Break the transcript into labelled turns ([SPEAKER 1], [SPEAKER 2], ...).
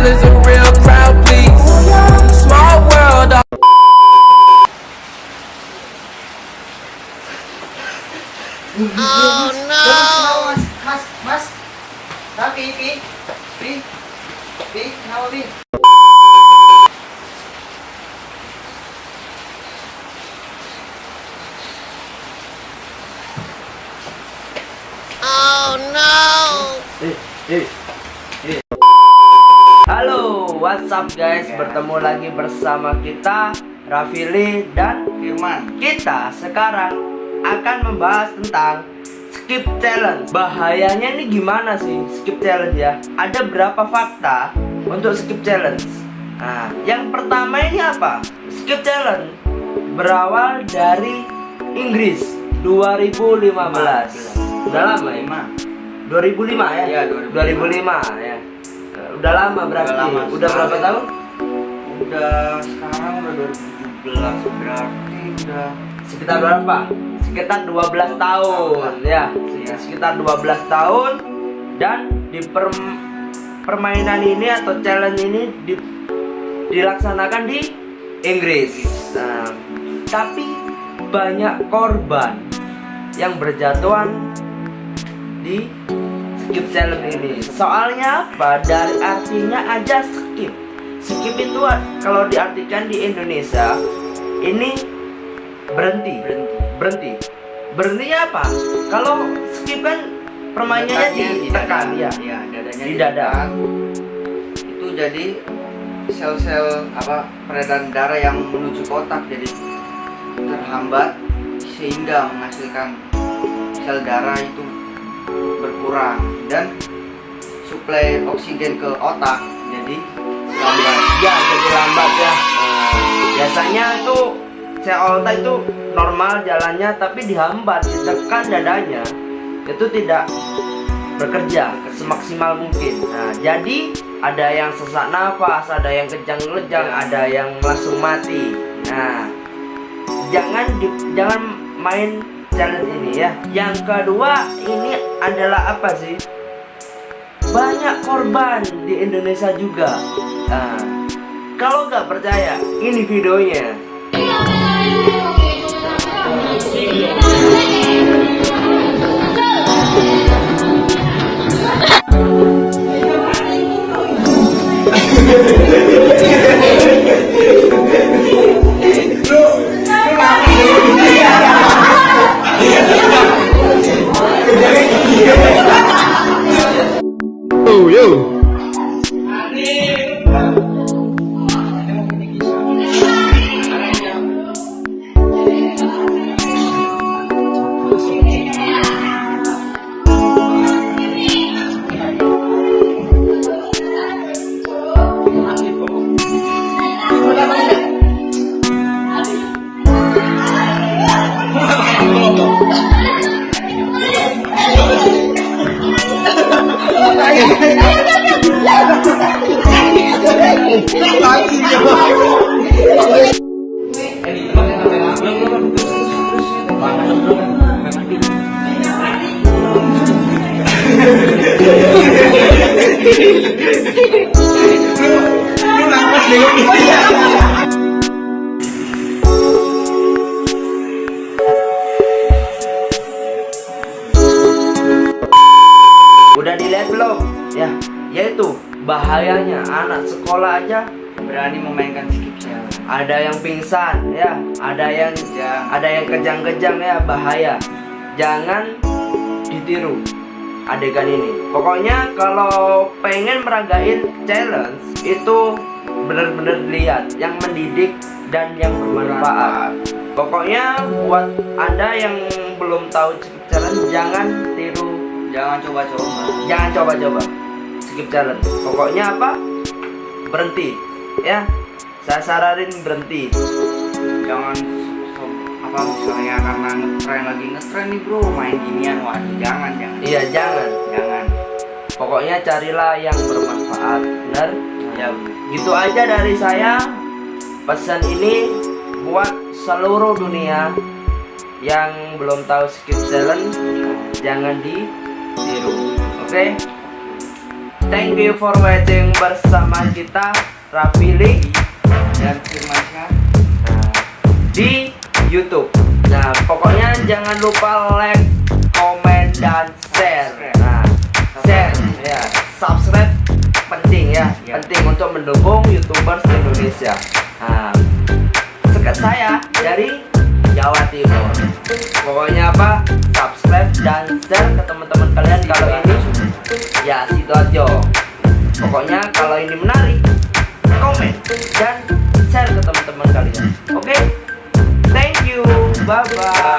[SPEAKER 1] is a real crowd, please. Small world.
[SPEAKER 2] Oh no!
[SPEAKER 3] Mas. Pi. Kenapa, Pi?
[SPEAKER 2] Oh no!
[SPEAKER 4] Halo, what's up guys? Bertemu lagi bersama kita Rafili dan
[SPEAKER 3] Firman.
[SPEAKER 4] kita sekarang akan membahas tentang skip challenge. Bahayanya ini gimana sih skip challenge ya? Ada berapa fakta untuk skip challenge? Nah, yang pertama ini apa? Skip challenge berawal dari Inggris 2015. Udah lama ya? 2005 ya?
[SPEAKER 3] Iya,
[SPEAKER 4] 2005 ya. Udah lama berarti. Udah berapa tahun?
[SPEAKER 3] Sekarang udah 2017, berarti udah
[SPEAKER 4] Sekitar berapa? Sekitar 12 tahun ya. Sekitar 12 tahun dan di permainan ini atau challenge ini dilaksanakan di Inggris. Nah, tapi banyak korban yang berjatuhan di skip challenge ini. Soalnya apa? Dari artinya aja skip. Skip itu kalau diartikan di Indonesia ini berhenti. Berhentinya apa? Kalau skip kan permainannya ditekan ya.
[SPEAKER 3] Iya, dadanya
[SPEAKER 4] Di dada.
[SPEAKER 3] ditekan. Itu jadi sel-sel peredaran darah yang menuju ke otak jadi terhambat sehingga menghasilkan sel darah itu berkurang dan suplai oksigen ke otak jadi lambat.
[SPEAKER 4] Ya, jadi lambat ya. Biasanya tuh sel otak itu normal jalannya tapi dihambat, ditekan dadanya. Itu tidak bekerja semaksimal mungkin. Nah, jadi ada yang sesak nafas, ada yang kejang-kejang, ada yang langsung mati. Nah, jangan main challenge ini ya. Yang kedua ini adalah apa sih? Banyak korban di Indonesia juga. Nah, kalau nggak percaya, ini videonya. Udah dilihat belum? Ya, yaitu bahayanya anak sekolah aja
[SPEAKER 3] berani memainkan skip challenge.
[SPEAKER 4] ada yang pingsan ya, ada yang kejang-kejang ya, bahaya. Jangan ditiru adegan ini. Pokoknya kalau pengen meragain challenge itu bener-bener lihat yang mendidik dan yang bermanfaat. Pokoknya buat Anda yang belum tahu skip challenge, jangan tiru,
[SPEAKER 3] Jangan coba-coba.
[SPEAKER 4] jangan coba-coba skip challenge. Pokoknya apa? Berhenti ya. Saya saranin berhenti.
[SPEAKER 3] Jangan misalnya karena ngetren nih bro main ginian, waduh jangan.
[SPEAKER 4] Iya, jangan. Pokoknya carilah yang bermanfaat. Benar?
[SPEAKER 3] Ya
[SPEAKER 4] Gitu aja dari saya. Pesan ini buat seluruh dunia yang belum tahu skip challenge, jangan ditiru. Oke? Thank you for watching bersama kita Rafili
[SPEAKER 3] dan Firmansyah
[SPEAKER 4] di YouTube. Nah, pokoknya jangan lupa like, komen, dan share. Nah, share ya, subscribe penting ya, penting untuk mendukung YouTubers Indonesia. Nah, saya dari Jawa Timur. Pokoknya apa? Subscribe dan share ke teman-teman kalian kalau ini ya Sidoarjo. Pokoknya kalau ini menarik, komen dan share ke teman-teman kalian. Oke? Thank you. Bye bye.